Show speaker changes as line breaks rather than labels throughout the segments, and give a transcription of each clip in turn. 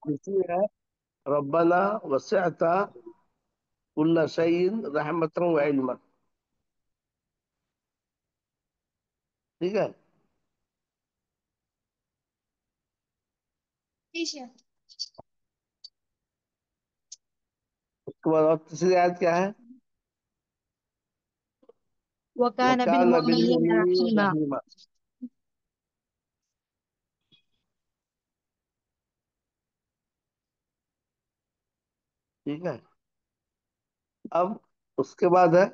दूसरी है रब्बना वसिअत कुल्ल शैइन रहमतन व इल्मा। ठीक है। उसके बाद और तीसरी आयत क्या है?
वकान
वकान
बिलमुमिनीन
बिलमुमिनीन
रहीमा।
रहीमा। ठीक है। अब उसके बाद है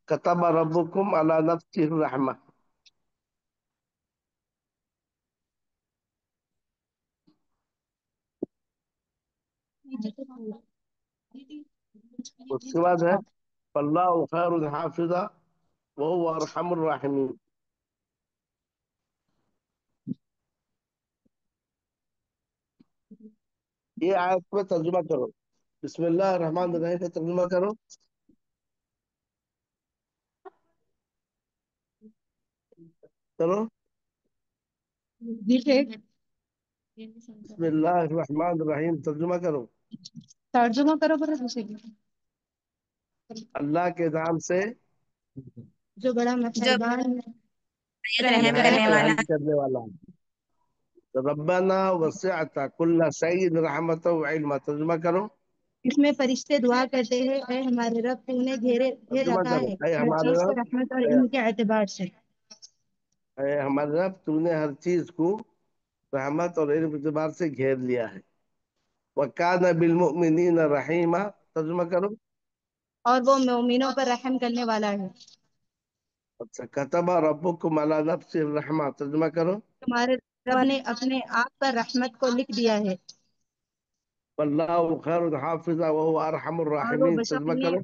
कतब रब्बुकुम अला नफ्सिहि रहमा। उसके बाद है फल्लाहु खैरुन हाफिजा व हुवा अरहमुर राहिमीन। ये आयत में तर्जुमा करो। बिस्मिल्लाह रहमान रहीम का तर्जुमा करो। करो।
जी ठीक।
बिस्मिल्लाह रहमान रहीम तर्जुमा करो।
तर्जुमा करो बड़ा दूसरे
अल्लाह के नाम से
जो बड़ा
जो
मेहरबान रहम
रहम
करने
करने
नहायत
वाला।
वाला।
रहम करने वाला है। तो रब्बना वसिअत कुल्ल शैइन रहमतन व इल्मा तर्जुमा करो।
इसमें फरिश्ते दुआ करते हैं, ऐ हमारे रब तूने घेर
तर्जुमा
रखा
करो।
है
ऐ
हर
हमारे
चीज को
रब,
रहमत और
ऐ
इल्म के एतबार से।
ऐ हमारे रब तूने हर चीज को रहमत और इल्म के एतबार से घेर लिया है। वकान बिलमुमिनीन रहीमा तर्जुमा करो।
और वो मोमिनों पर रहम करने वाला है।
अच्छा कतबा रब्बुकुम अला नफ्सिहि रहमा तर्जुमा करो।
तुम्हारे रब ने अपने आप पर रहमत को लिख दिया है।
वल्लाहु खैरुन हाफिजा व हुवा अरहमुर
और वो
राहिमीन तर्जुमा
बशकने
करो।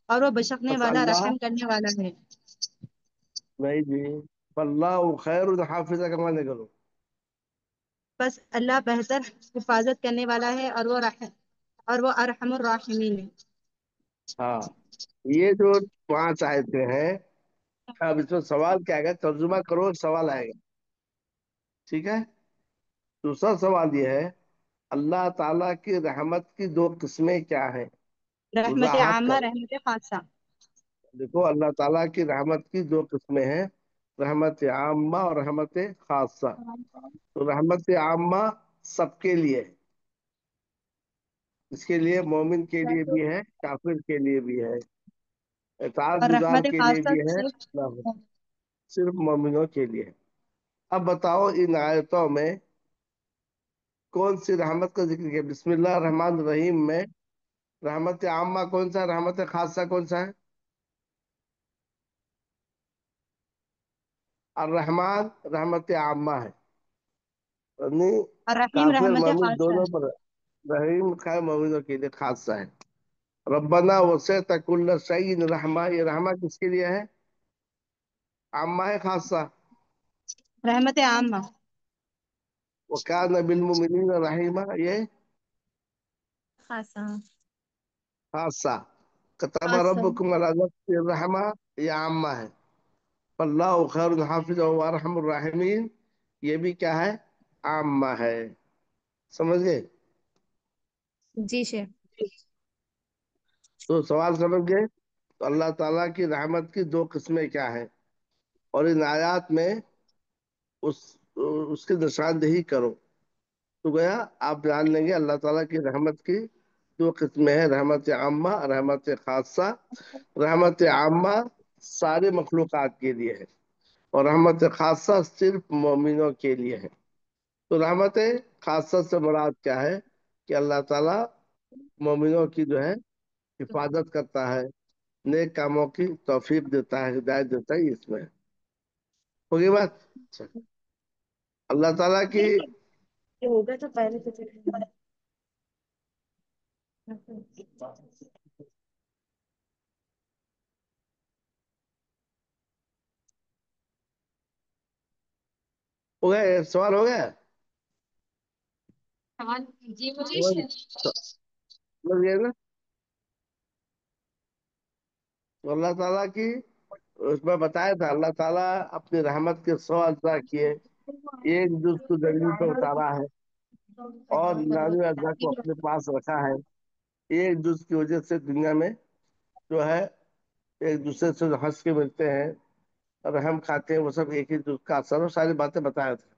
और वो बशकने
बस
वाला
अल्लाह
रहम करने वाला है।
नहीं जी। वल्लाहु खैरुन हाफिजा का माने करो।
बस अल्लाह बेहतर हिफाजत करने वाला है, और वो अरहमुर राहिमीन है।
हाँ। ये जो पांच आयतें हैं, अब इसमें सवाल क्या आएगा? तर्जुमा करो, सवाल आएगा। ठीक है। दूसरा सवाल ये है अल्लाह ताला की रहमत की दो किस्में क्या हैं?
रहमत
वजाहत
आमा,
करो।
रहमत खासा।
देखो अल्लाह ताला की रहमत की दो किस्में हैं, रहमत आम्मा और रहमत खासा। तो रहमत आम्मा सबके लिए है। इसके लिए मोमिन के लिए भी है, काफिर के लिए भी है, इताअत
और
गुजार
रहमत
के लिए
खासा
भी है,
सिर्फ
ना सिर्फ मोमिनों के लिए है। अब बताओ इन आयतों में कौन सी रहमत का जिक्र किया? बिस्मिल्लाह रहमान रहीम में रहमत आम्मा कौन सा है, रहमत खासा कौन सा है? और रहमान रहमत आम्मा है, यानी
और रहीम
काफिर
रहमत
मोमिन
खासा
दोनों
है।
पर। रहीम खैर मोमिनों के लिए खासा है। रब्बना वसिअत कुल्ल शैइन रहमा, ये रहमा किसके लिए है? आम्मा है खासा?
रहमत आमा।
वकान बिलमुमिनीन रहीमा, ये
खासा।
खासा। कतब
खासा।
रब्बुकुम अला नफ्सिहि रहमा, ये आम्मा है। अल्लाह खैरुन हाफिज व अरहमुर राहिमीन, ये भी क्या है? आम्मा है। समझ गए?
जी शेफ।
तो सवाल समझ गए? तो अल्लाह ताला की रहमत की दो किस्में क्या है, और इन आयात में उस उसकी निशानदेही करो तो गया आप जान लेंगे अल्लाह ताला की रहमत की दो किस्में हैं, रहमत आम्मा, रहमत खासा। रहमत आम्मा सारे मखलूकात के लिए है, और रहमत खासा सिर्फ मोमिनों के लिए है। तो रहमत खासा से मुराद क्या है? कि अल्लाह ताला मोमिनों की जो है हिफाजत करता है, नेक कामों की तौफीक देता है, हिदायत देता है, इसमें होगी बात। अच्छा, अल्लाह ताला की
ये होगा तो पहले तो
हो गया, सवाल हो गया।
सवाल। जी
समझ
मुझे।
समझ गए ना? तो अल्लाह ताला की उसमें बताया था, अल्लाह ताला अपनी रहमत के 100 अज़ा किए। ایک جز کو زمین پر اتارا ہے اور 99 اجزاء کو اپنے پاس رکھا ہے. ایک جز کی وجہ سے دنیا میں جو ہے ایک دوسرے سے جو ہنس کے ملتے ہیں اور رحم کھاتے ہیں، وہ سب ایک ہی جز کا اثر، اور ساری باتیں بتایا تھا.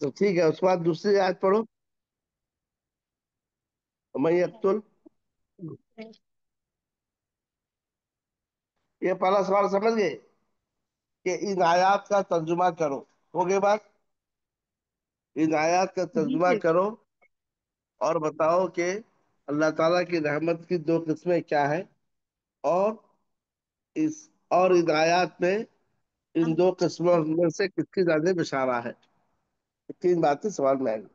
تو ٹھیک ہے، اس کے بعد دوسری آیت پڑھو. میں یقتل، یہ پہلا سوال سمجھ گئے کہ ان آیات کا ترجمہ کرو. ہو گئے بات؟ ان آیات کا
جی
ترجمہ
شیخ.
کرو اور بتاؤ کہ اللہ تعالیٰ کی رحمت کی دو قسمیں کیا ہے، اور اس اور ان آیات میں ان دو قسموں میں سے کس کی زیادہ بشارہ ہے. تین باتیں سوال میں آئیں گی.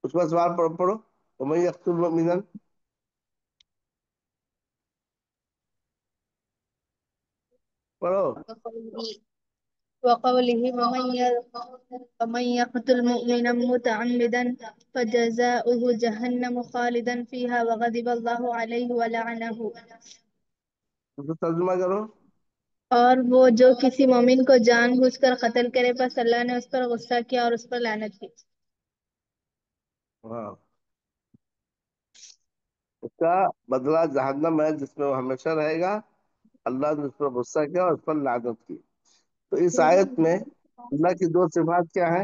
اس پر سوال پڑھو. وَمَن يَقْتُلْ مُؤْمِنًا، پڑھو.
وقوله ومن يقتل مؤمنا متعمدا فجزاؤه جهنم خالدا فيها وغضب الله عليه ولعنه.
اس کو ترجمہ کرو.
اور وہ جو کسی مومن کو جان بوجھ کر قتل کرے پس اللہ نے اس پر غصہ کیا اور اس پر لعنت کی.
ہاں، اس کا بدلہ جہنم ہے جس میں وہ ہمیشہ رہے گا. اللہ نے اس پر غصہ کیا اور اس پر لعنت کی. تو اس آیت میں اللہ کی دو صفات کیا ہے؟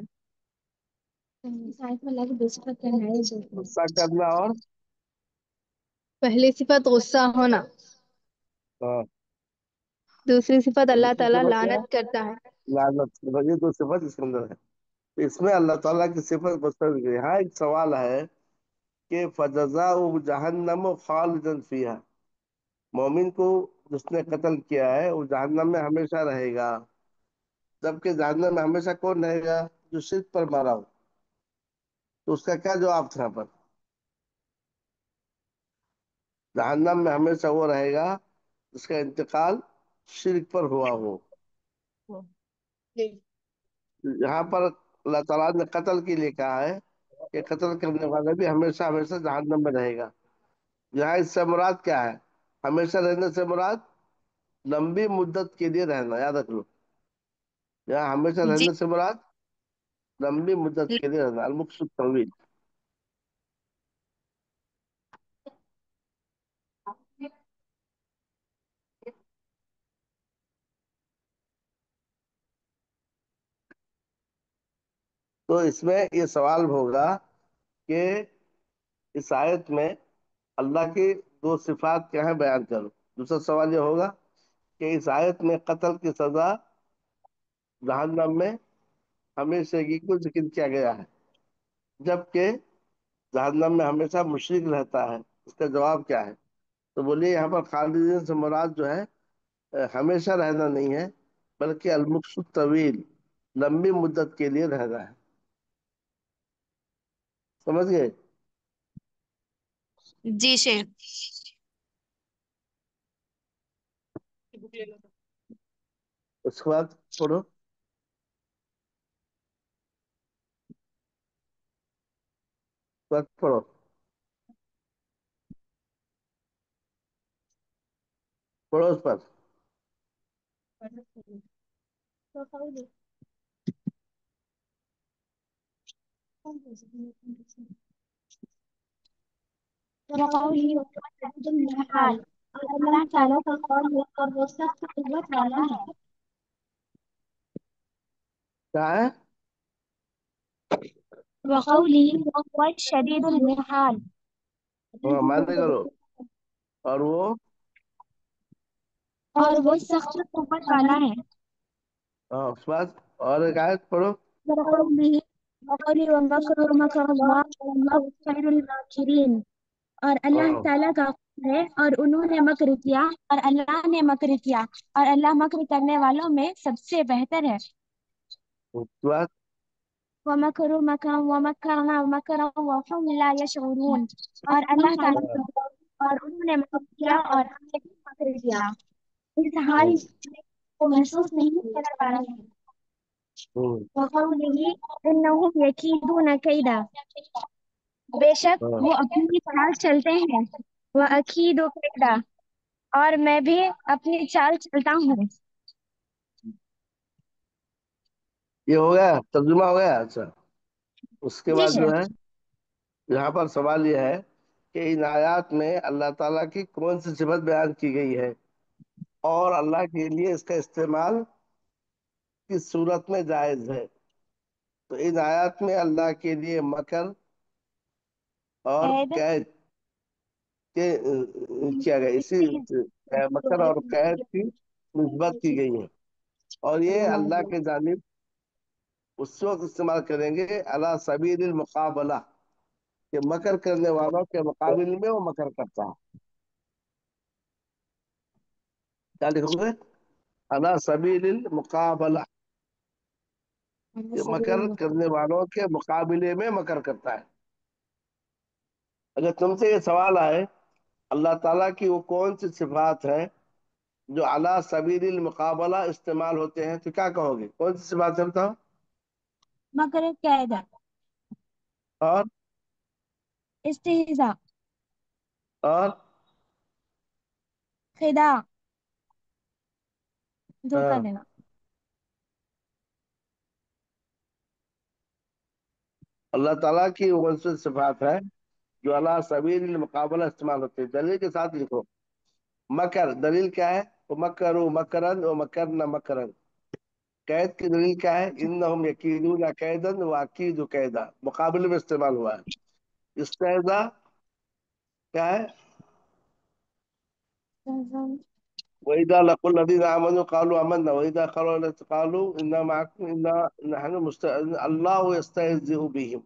غصہ کرنا اور
پہلی صفت غصہ ہونا،
ہاں،
دوسری صفت اللہ
دوسری
تعالیٰ
صفت کیا ہے؟
لعنت کرتا ہے.
لعنت. یہ دو صفت اس کے اندر ہے. تو اس میں اللہ تعالیٰ کی صفت بسر گئی. یہاں ایک سوال ہے کہ فَجَزَاؤُهُ جَهَنَّمُ خَالِدًا فِيهَا، مومن کو جس نے قتل کیا ہے وہ جہنم میں ہمیشہ رہے گا. جبکہ جہنم میں ہمیشہ کون رہے گا؟ جو شرک پر مارا ہو. تو اس کا کیا جواب تھا؟ پر جہنم میں ہمیشہ وہ رہے گا جس کا انتقال شرک پر ہوا ہو.
جی
یہاں پر اللہ تعالیٰ نے قتل کے لیے کہا ہے کہ قتل کرنے والا بھی ہمیشہ ہمیشہ جہنم میں رہے گا. یہاں اس سے مراد کیا ہے؟ ہمیشہ رہنے سے مراد لمبی مدت کے لیے رہنا، یاد رکھ لو. یہاں ہمیشہ
جی
رہنے سے مراد لمبی مدت کے لیے رہنا، المقصد طویل. تو اس میں یہ سوال ہوگا کہ اس آیت میں اللہ کی دو صفات کیا ہیں، بیان کرو. دوسرا سوال یہ ہوگا کہ اس آیت میں قتل کی سزا جہنم میں ہمیشہ کو ذکر کیا گیا ہے، جبکہ جہنم میں ہمیشہ مشرک رہتا ہے. اس کا جواب کیا ہے؟ تو بولیے یہاں پر خالدین سے مراد جو ہے ہمیشہ رہنا نہیں ہے، بلکہ المقصد طویل، لمبی مدت کے لیے رہنا ہے. سمجھ گئے؟
جی شیخ.
اس کے بعد پڑھو. بعد پڑھو. پڑھو اس پر.
وقوله وشديد المحال، اور اللہ تعالیٰ کا قول ہے اور وہ سخت قوت والا ہے.
کیا ہے؟
وقوله وهو شديد المحال،
ہاں، مانے کرو. اور وہ
اور وہ سخت قوت والا ہے.
ہاں، اس کے بعد اور ایک آیت پڑھو.
وقوله وقوله ومكروا مكر الله والله خير الماكرين، اور اللہ
ہاں،
تعالیٰ کا قول ہے اور انہوں نے مکر کیا اور اللہ نے مکر کیا اور اللہ مکر کرنے والوں میں سب سے بہتر ہے.
اس کے بعد
وَمَكَرُوا مَكْرًا وَمَكَرْنَا مَكْرًا وَهُمْ لَا يَشْعُرُونَ، اور اللہ تعالیٰ
ہاں،
اور انہوں نے مکر کیا اور ہم نے بھی مکر کیا، اس حال
ہوں،
کو محسوس نہیں کر پا رہے ہیں.
ہوں،
وَقَوْلِهِ إِنَّهُمْ يَكِيدُونَ كَيْدًا، بے شک
ہاں،
وہ اپنی چال چلتے ہیں. وَأَكِيدُ كَيْدًا، اور میں بھی اپنی چال چلتا ہوں.
ये हो गया, तर्जुमा हो गया। अच्छा, उसके
जी
बाद जो
शेख।
है यहाँ पर सवाल ये है कि इन आयात में अल्लाह ताला की कौन सी सिफत बयान की गई है और अल्लाह के लिए इसका इस्तेमाल किस सूरत में जायज है। तो इन आयात में अल्लाह के लिए मकर और
कैद।
कैद के किया गया, इसी मकर और कैद की निस्बत की गई है। और ये अल्लाह के जानिब उस वक्त इस्तेमाल करेंगे अला सबील मुकाबला, कि मकर करने वालों के मुकाबले में वो मकर करता है। क्या लिखोगे? अला सबील मुकाबला, कि मकर करने वालों के मुकाबले में मकर करता है। अगर तुमसे ये सवाल आए अल्लाह ताला की वो कौन सी सिफात है जो अला सबील मुकाबला इस्तेमाल होते हैं, तो क्या कहोगे? कौन सी सिफात है बताओ।
मकर कैद।
और
इस्तिहज़ा।
और
खिदा। धोखा
हाँ,
देना।
अल्लाह ताला की वो कौन सी सिफात है जो अला सबील मुकाबला इस्तेमाल होते हैं। दलील के साथ लिखो। मकर दलील क्या है? वो मकरू मकरन व मकरना मकरन। कैद की दलील क्या है? इन्नहुम यकीदून कैदन व अकीदु कैदा, मुकाबले में इस्तेमाल हुआ है। इस्तेजा क्या है? वइदा लकुल लदीना आमनु कालू आमन्ना वइदा खलू कालू इन्ना माकुम इन्ना नहनु अल्लाह यस्तहजिउ बिहिम।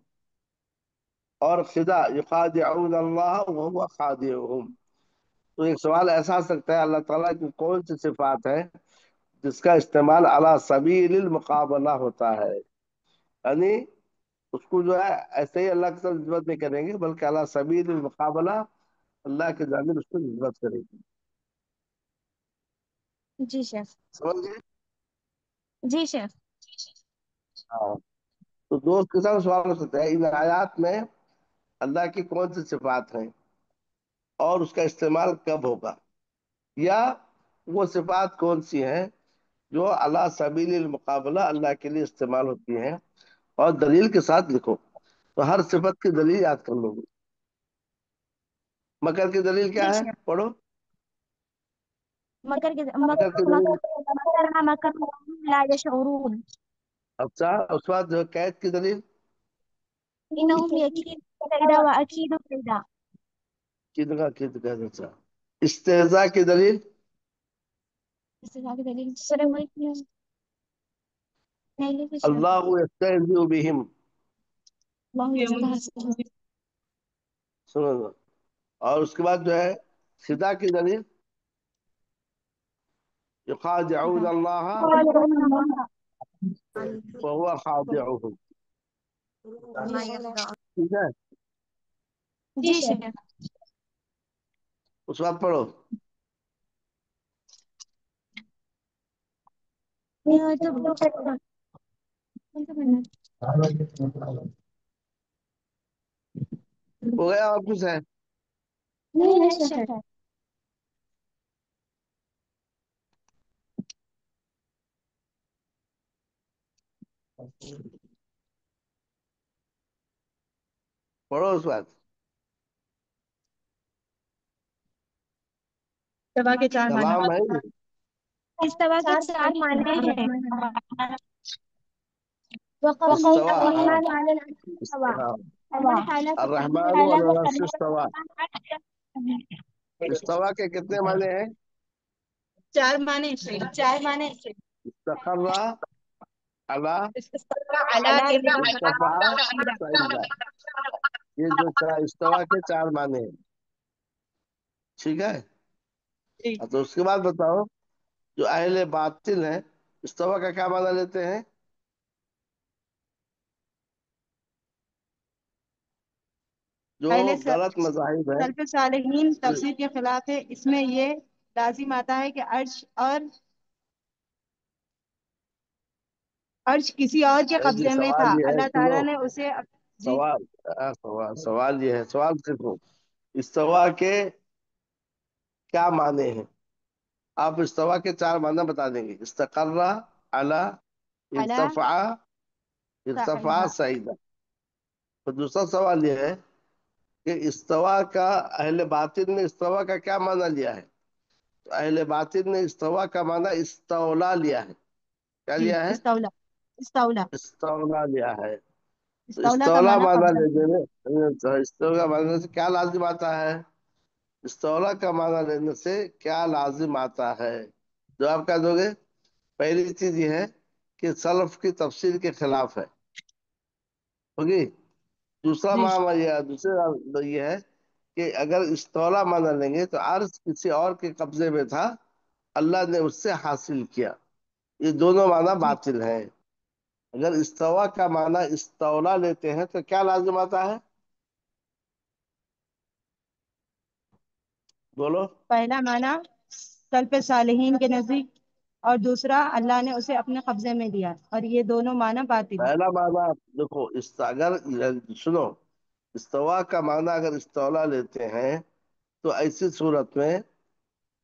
और खिदा युखादिऊन अल्लाह व हुवा खादिउहुम। तो एक सवाल ऐसा आ सकता है, अल्लाह ताला की कौन सी सिफात है जिसका इस्तेमाल अला सबील मुकाबला होता है। यानी उसको जो है ऐसे ही अल्लाह की तरफ निस्बत नहीं करेंगे, बल्कि अला सबील मुकाबला अल्लाह के जानिब उसको निस्बत करेंगे।
जी शेफ।
समझ गए?
जी शेफ।
हाँ। तो दोस्त के साथ सवाल हो सकता है इन आयात में अल्लाह की कौन सी सिफात है और उसका इस्तेमाल कब होगा, या वो सिफात कौन सी हैं जो अला सबील मुकाबला अल्लाह के लिए इस्तेमाल होती हैं। और दलील के साथ लिखो। तो हर सिफत की दलील याद कर लोगे। मकर की दलील क्या
जी
है?
शेफ।
पढ़ो।
मकर के
मकर की दलील।
मकर मकर ला यशऊरून।
अच्छा, उसके बाद जो है कैद की दलील।
इन्नहुम यकीदून कैदा व अकीदु कैदा।
किदका किद कैद। अच्छा, इस्तेजा की दलील।
इससे आगे दलील सूरह मुल्क में नहीं लिखी शेफ।
अल्लाह यस्तहजिउ बिहिम।
अल्लाह यस्तहज़िअ।
सुनो ना। और उसके बाद जो है सिदा की दलील। युखादिऊन अल्लाह वहुवा खादिउहुम। ठीक है।
जी शेफ।
उसके बाद पढ़ो।
ये तो कौन सा पढ़ना है?
हो गया और कुछ है?
नहीं है शेफ।
पढ़ो उसके बाद।
दवा के चार माना।
कलाम है ये।
इस्तवा के चार माने हैं।
इस्तवा, हाँ।
हवा।
हाँ।
अल्लाह ताला को
अर्रहमान
ताला को
अल अर्श
करने
इस्तवा। इस्तवा के कितने माने हैं?
चार माने।
चार माने
इस्तकर्रा अला
अला के लिए
इस्तफा सईदा। ये जो चार इस्तवा के चार माने हैं। ठीक है।
जी।
तो उसके बाद बताओ, जो अहले बातिल है इस्तवा का क्या माना लेते हैं? जो
पहले
गलत मजाहिब है।
सल्फ सालेहीन तफसीर के खिलाफ है। इसमें ये लाजिम आता है कि अर्श किसी और के
जी,
कब्जे में था,
सवाल ये है,
अल्लाह
सुनो।
ताला ने उसे जी।
सवाल सवाल ये है, सवाल देखो। इस्तवा के क्या माने हैं? आप इस्तवा के चार माना बता देंगे। इस्तकर्रा, अला,
अला
इर्तफा, इर्तफा
साइदा।
सईदा। तो दूसरा सवाल यह है कि इस्तवा का अहले बातिन ने इस्तवा का क्या माना लिया है? तो अहले बातिन ने इस्तवा का माना इस्तौला लिया है। क्या
जी,
लिया है?
इस्तौला। इस्तौला।
इस्तौला लिया है। तो
इस्तौला का
इस्तौला
माना
माना
कब्जा
लेने
किया।
में, तो इस्तौला मानने से क्या लाजिम आता है? इस्तौला का माना लेने से क्या लाजिम आता है? जवाब क्या दोगे? पहली चीज ये है कि सलफ की तफसीर के खिलाफ है, होगी। दूसरा
जी।
माना यह दूसरा ये है कि अगर इस्तौला माना लेंगे तो अर्ज किसी और के कब्जे में था, अल्लाह ने उससे हासिल किया। ये दोनों माना
जी,
बातिल है। अगर इस्तवा का माना इस्तौला लेते हैं तो क्या लाजिम आता है? बोलो।
पहला माना सल्फ सालिहीन के नजदीक, और दूसरा अल्लाह ने उसे अपने कब्जे में लिया, और ये दोनों माना बातिल है।
पहला माना, देखो अगर सुनो, इस्तवा का माना अगर इस्तौला लेते हैं तो ऐसी सूरत में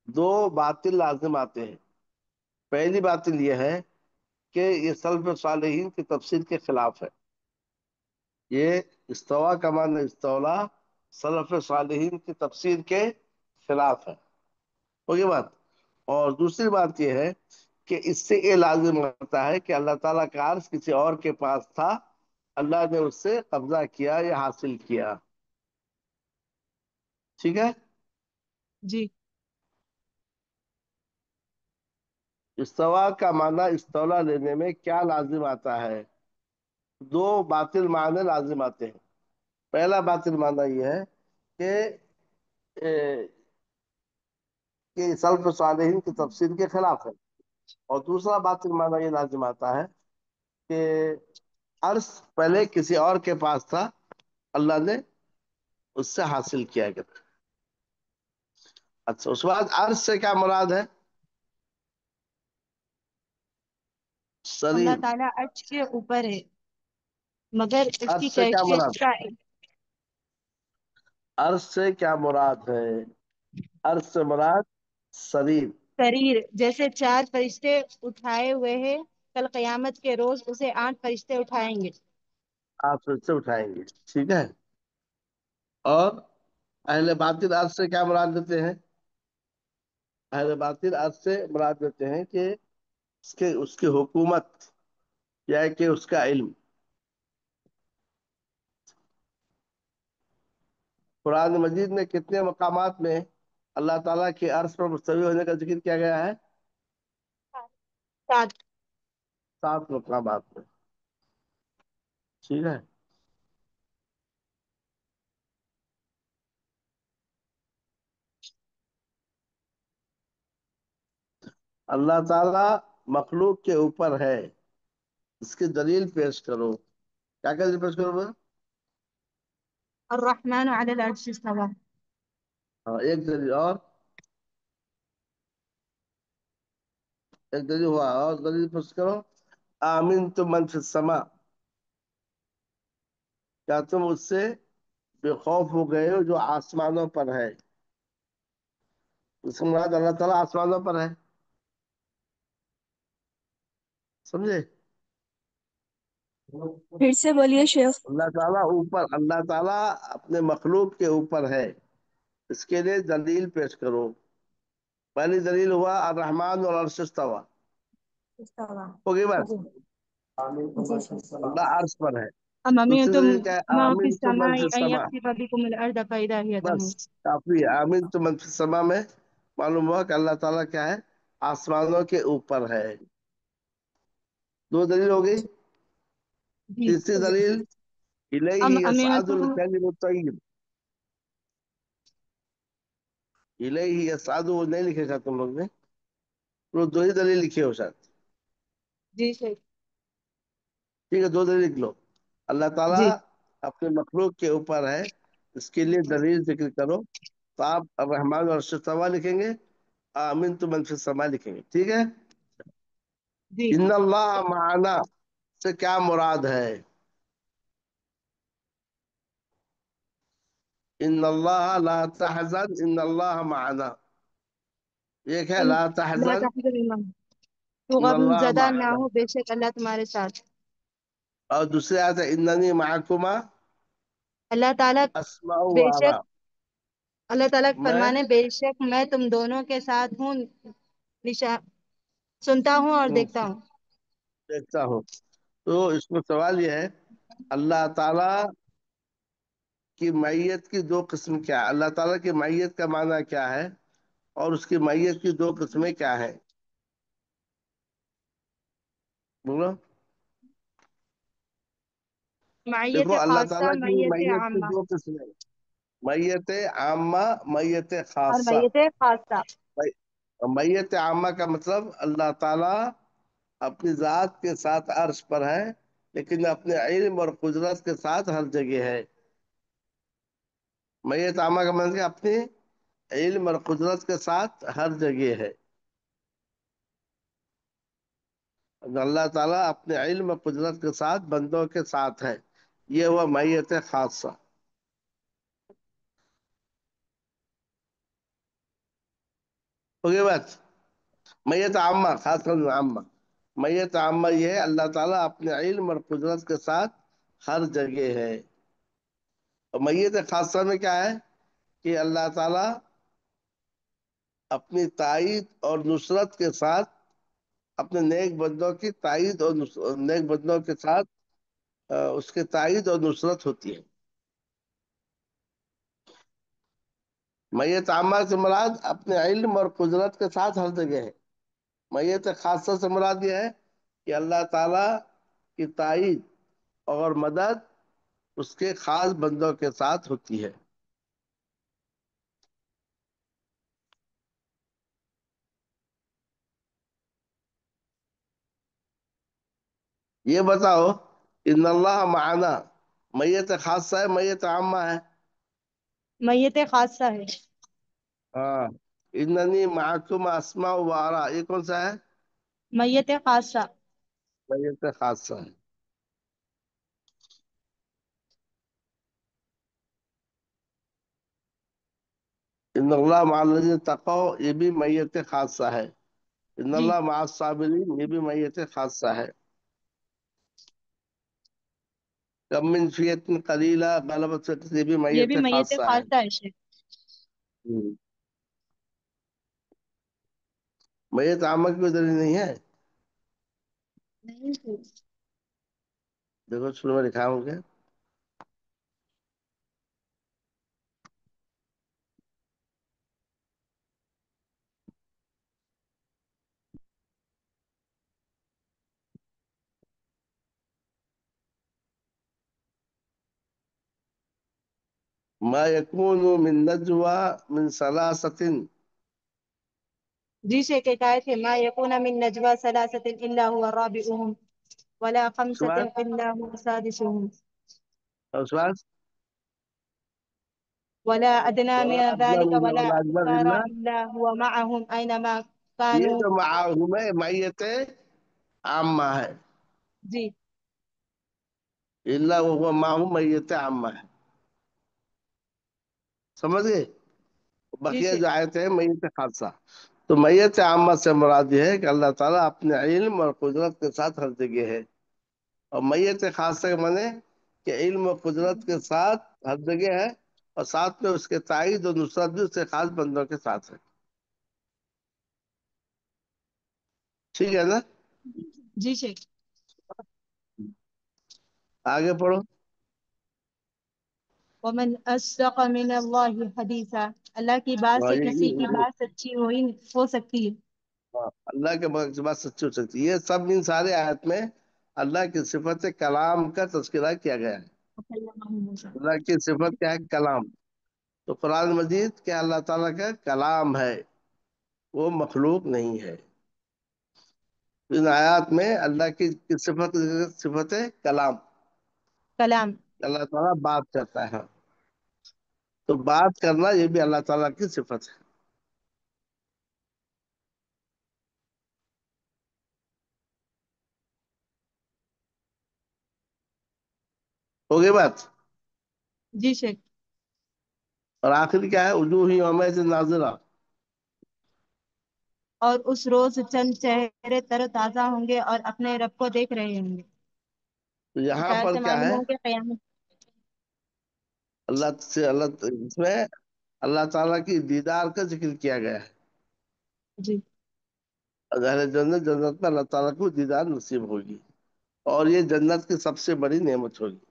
दो बातिल लाजिम आते हैं। पहली बातिल यह है कि ये सल्फ सालेहीन की तफसीर के खिलाफ है। ये इस्तवा का माना इस्तौला सल्फ सालेहीन की तफसीर के खिलाफ है। होगी बात। और दूसरी बात यह है कि इससे ये लाजिम होता है कि अल्लाह ताला का अर्श किसी और के पास था, अल्लाह ने उससे कब्जा किया या हासिल किया। ठीक है।
जी।
इस्तवा का माना इस्तौला लेने में क्या लाजिम आता है? दो बातिल माने लाजिम आते हैं। पहला बातिल माना यह है कि ए, कि सल्फ सालेहीन की तफसीर के खिलाफ है। और दूसरा बातिल माना ये लाजिम आता है कि अर्श पहले किसी और के पास था, अल्लाह ने उससे हासिल किया गया। अच्छा, उसके बाद अर्श से क्या मुराद है?
अल्लाह
शरीर।
ताला अर्श के ऊपर है, मगर
अर्श
इसकी
से क्या
कैफियत
मुराद?
का
अर्श से क्या मुराद है? अर्श से मुराद शरीर।
शरीर। जैसे चार फरिश्ते उठाए हुए हैं, कल कयामत के रोज उसे 8 फरिश्ते उठाएंगे।
आप फिर से उठाएंगे। ठीक है। और अहले बातिल अर्श से क्या मुराद देते हैं? अहले बातिल अर्श से मुराद देते हैं कि उसके उसकी हुकूमत या कि उसका इल्म। कुरान मजीद में कितने मकामात में अल्लाह ताला के अर्श पर मुस्तवी होने का जिक्र किया गया है?
सात।
7 मकामात में। ठीक है। अल्लाह ताला मखलूक के ऊपर है, इसकी दलील पेश करो। क्या क्या दलील पेश करो बोलो?
अर्रहमान अलल अर्श इस्तवा।
हाँ, एक दलील और। एक दलील हुआ, और दलील पेश करो। आमीन तुम मन फिस समा, क्या तुम उससे बेखौफ हो गए हो जो आसमानों पर है? इससे मुराद अल्लाह ताला आसमानों पर है। समझे?
फिर से बोलिए शेख।
अल्लाह ताला ऊपर, अल्लाह ताला अपने मखलूक के ऊपर है, इसके लिए दलील पेश करो। पहली दलील हुआ अर्रहमान और अर्श इस्तवा।
इस्तवा।
होगी बात।
जी। जी शेख।
अल्लाह अर्श पर है।
अम
दूसरी
अमिनतुम
दलील क्या है?
मा
आमीन
फिस
तो मन
समाई
फिस
अन
समा।
यख्सिफ बिकुमुल अर्द फइदा हिय
बस
तमूर।
काफी है। आमीन तो मन फिस समा में मालूम हुआ कि अल्लाह ताला क्या है? आसमानों के ऊपर है। दो दलील हो गई।
जी।
तीसरी दलील,
अम
इलैहि
अमिनतुम।
यसअदुल कलिमुत तय्यिब। इलैहि यसअदु वो नहीं लिखेगा तुम लोग ने, तो दो ही दलील लिखे हो शायद।
जी शेख।
ठीक है, दो दलील लिख लो। अल्लाह ताला
जी।
अपने मखलूक के ऊपर है, इसके लिए दलील जिक्र करो। तो आप अब रहमान और समा लिखेंगे, आमीन तो मन फिस समा लिखेंगे। ठीक है।
जी।
इन्नल्लाह माना से क्या मुराद है? इन्नल्लाह ला तहजन इन्नल्लाह माना। एक है
तुम
ला
ला
तहजन
तहज़न, तो गम
इन्नल्लाह
ज़दा ना
माना।
हो, बेशक अल्लाह तुम्हारे साथ।
اور دوسری آیت ہے اننی معکما
اللہ تعالیٰ
اسمع و
بے
ارا،
شک اللہ تعالیٰ
میں
فرمانے بے شک میں تم دونوں کے ساتھ ہوں، نشا سنتا ہوں اور دیکھتا ہوں۔
دیکھتا ہوں۔ تو اس میں سوال یہ ہے، اللہ تعالیٰ کی معیت کی دو قسم کیا ہے؟ اللہ تعالیٰ کی معیت کا معنی کیا ہے اور اس کی معیت کی دو قسمیں کیا ہے؟ بولو۔
معیت
دیکھو اللہ
خاصہ،
تعالیٰ کی
معیت
معیت کی
عامہ
دو قسمیں، میت عامہ، میت
اور
خاصہ۔
میت خاصہ۔
میت عامہ کا مطلب اللہ تعالیٰ اپنی ذات کے ساتھ عرش پر ہے، لیکن اپنے علم اور قدرت کے ساتھ ہر جگہ ہے۔ میت عامہ کا مطلب کہ اپنے علم اور قدرت کے ساتھ ہر جگہ ہے۔ اللہ تعالیٰ اپنے علم اور قدرت کے ساتھ بندوں کے ساتھ ہے، یہ ہوا میت خاصہ۔ ہو گئی بات؟ میت عامہ، خاص کر عامہ، میت عامہ یہ ہے اللہ تعالیٰ اپنے علم اور قدرت کے ساتھ ہر جگہ ہے۔ اور میت خاصہ میں کیا ہے کہ اللہ تعالیٰ اپنی تائید اور نصرت کے ساتھ اپنے نیک بندوں کی تائید اور نیک بندوں کے ساتھ اس کے تائید اور نصرت ہوتی ہے۔ میت عامہ سے مراد اپنے علم اور قدرت کے ساتھ ہر جگہ ہے۔ میت خاصہ سے مراد یہ ہے کہ اللہ تعالیٰ کی تائید اور مدد اس کے خاص بندوں کے ساتھ ہوتی ہے۔ یہ بتاؤ، ان اللہ معنا میت خاصہ ہے میت عامہ ہے؟
میت خاصہ ہے۔
ہاں، اننی معکم اسمع و ارا، یہ کون سا ہے؟
میت خاصہ۔
میت خاصہ ہے۔ ان اللہ مع الذین اتقوا، یہ بھی میت خاصہ ہے۔ ان
جی،
اللہ مع الصابرین، یہ بھی میت خاصہ ہے۔ کم من فیۃ قلیلہ غلبت فئۃ، یہ بھی
یہ
میت
بھی میت
خاصہ ہے۔
خاصہ ہے شیخ۔
میت عامہ کی کوئی دلیل نہیں ہے؟
نہیں تو
دیکھو شروع میں لکھا ہوں گے، ما یکون من نجوى من ثلاثة،
جی شیخ، ایک آیت ہے ما یکون من نجوى ثلاثة الا هو رابعهم ولا
اس کے بعد
خمسة الا هو سادسهم
اس کے بعد
ولا ادنى
ولا
من
ادنى
ذلك
من
ولا
ولا اکبر
اكثر
الا،
الا هو معهم اينما
یہ
كانوا۔
جو معاہم ہے میت عامہ ہے،
جی
الا وہ معاہم میت عامہ ہے۔ سمجھ گئے؟
جی
بقیہ
شیخ۔
جو آیتیں ہیں میت خاصہ۔ تو میت عامہ سے مراد یہ ہے کہ اللہ تعالیٰ اپنے علم اور قدرت کے ساتھ ہر جگہ ہے، اور میت خاصہ کے معنی کہ علم و قدرت کے ساتھ ہر جگہ ہے، اور ساتھ میں اس کے تائید اور نصرت بھی اس کے خاص بندوں کے ساتھ ہے۔ ٹھیک ہے نا؟
جی شیخ۔
آگے پڑھو۔
ومن اصدق من اللہ حدیثا، اللہ کی بات
ہاں،
سے کسی کی بات سچی ہو سکتی ہے؟
اللہ کے بات سچی ہو سکتی ہے۔ یہ سب ان سارے آیت میں اللہ کی صفت کلام کا تذکرہ کیا گیا ہے۔ اللہ کی صفت کیا ہے؟ کلام۔ تو قرآن مجید کیا اللہ تعالیٰ کا کلام ہے، وہ مخلوق نہیں ہے۔ ان آیات میں اللہ کی صفت ہے کلام،
کلام۔
اللہ تعالیٰ بات کرتا ہے۔ تو بات کرنا یہ بھی اللہ تعالیٰ کی صفت ہے۔ ہو گئی بات؟
جی شیخ۔
اور آخر کیا ہے؟ وجوہ یومئذ ناظرہ،
اور اس روز چند چہرے تر و تازہ ہوں گے اور اپنے رب کو دیکھ رہے ہوں گے۔
तो यहाँ
مثال
पर
سے
क्या
معلوم
है,
ہو کہ قیامت.
अल्लाह से अल्लाह, इसमें अल्लाह ताला की दीदार का जिक्र किया गया है।
جی.
और अहले जन्नत, जन्नत में अल्लाह ताला को दीदार नसीब होगी, और ये जन्नत की सबसे बड़ी नेमत होगी।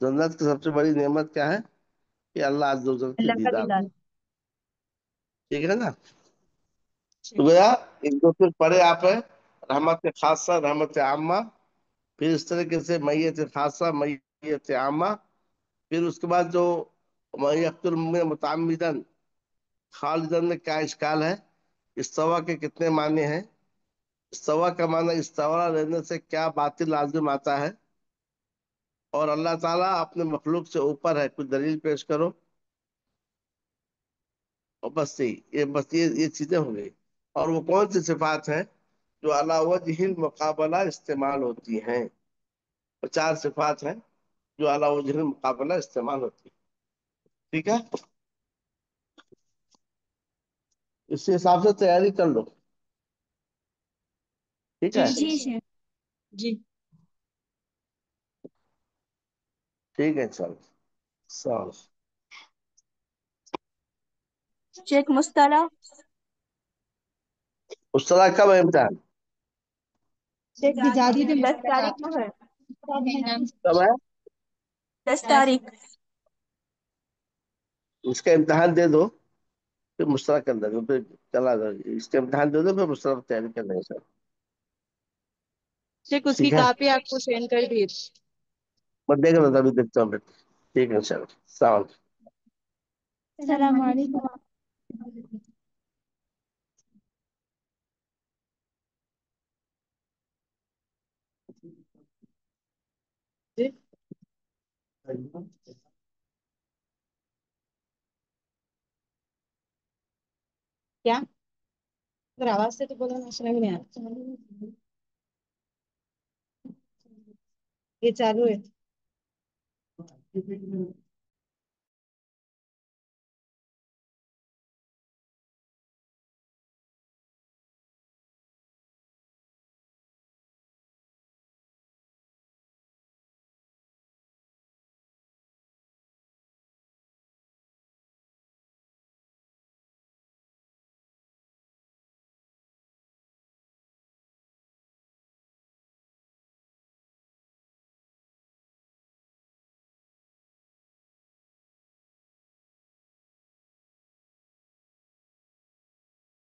जन्नत की सबसे बड़ी नेमत क्या है, कि अल्लाह अज़्ज़ व जल की
اللہ کا
दीदार
دیدار.
हो। ठीक है ना। तो
جی.
गया, एक दो फिर पढ़े आप है, रहमत खासा, रहमत आमा, फिर इस तरीके से मैयत खासा, मैयत आमा, फिर उसके बाद जो यक्तुल मुमिन मुतअम्मिदन खालिदन में क्या इश्काल है, इस्तवा के कितने माने हैं, इस्तवा का माना इस्तवा रहने से क्या बातिल लाजिम आता है, और अल्लाह ताला अपने मखलूक से ऊपर है, कुछ दलील पेश करो। और बस ये चीजें हो गई। और वो कौन सी सिफात हैं जो अला वजहिल मुकाबला इस्तेमाल होती हैं। और चार सिफात हैं जो अला वजहिल मुकाबला इस्तेमाल होती है। ठीक है, इसी हिसाब से तैयारी कर लो। ठीक
جی
है।
جی شیخ.
جی.
ठीक है, चलो चलो।
شیخ مصطلح
उस तरह कब है इम्तिहान,
شیخ بجاری دن
10 تاریخ کو ہے.
कब है।
10 تاریخ.
इसका इम्तिहान दे दो, फिर मुश्तरक कर देंगे, फिर चला जाओ, इसका इम्तिहान दे दो, फिर मुश्तरक तैयारी कर लेंगे सर।
شیخ اس کی
ठीक है,
کاپی آپ کو سینڈ کر دی.
मैं देख रहा था, अभी देखता हूँ फिर। ठीक है चलो, सलाम।
السلام علیکم.
جی. کیا؟ اگر آواز سے تو بولو نا، سمجھ میں آیا. یہ چالو ہے.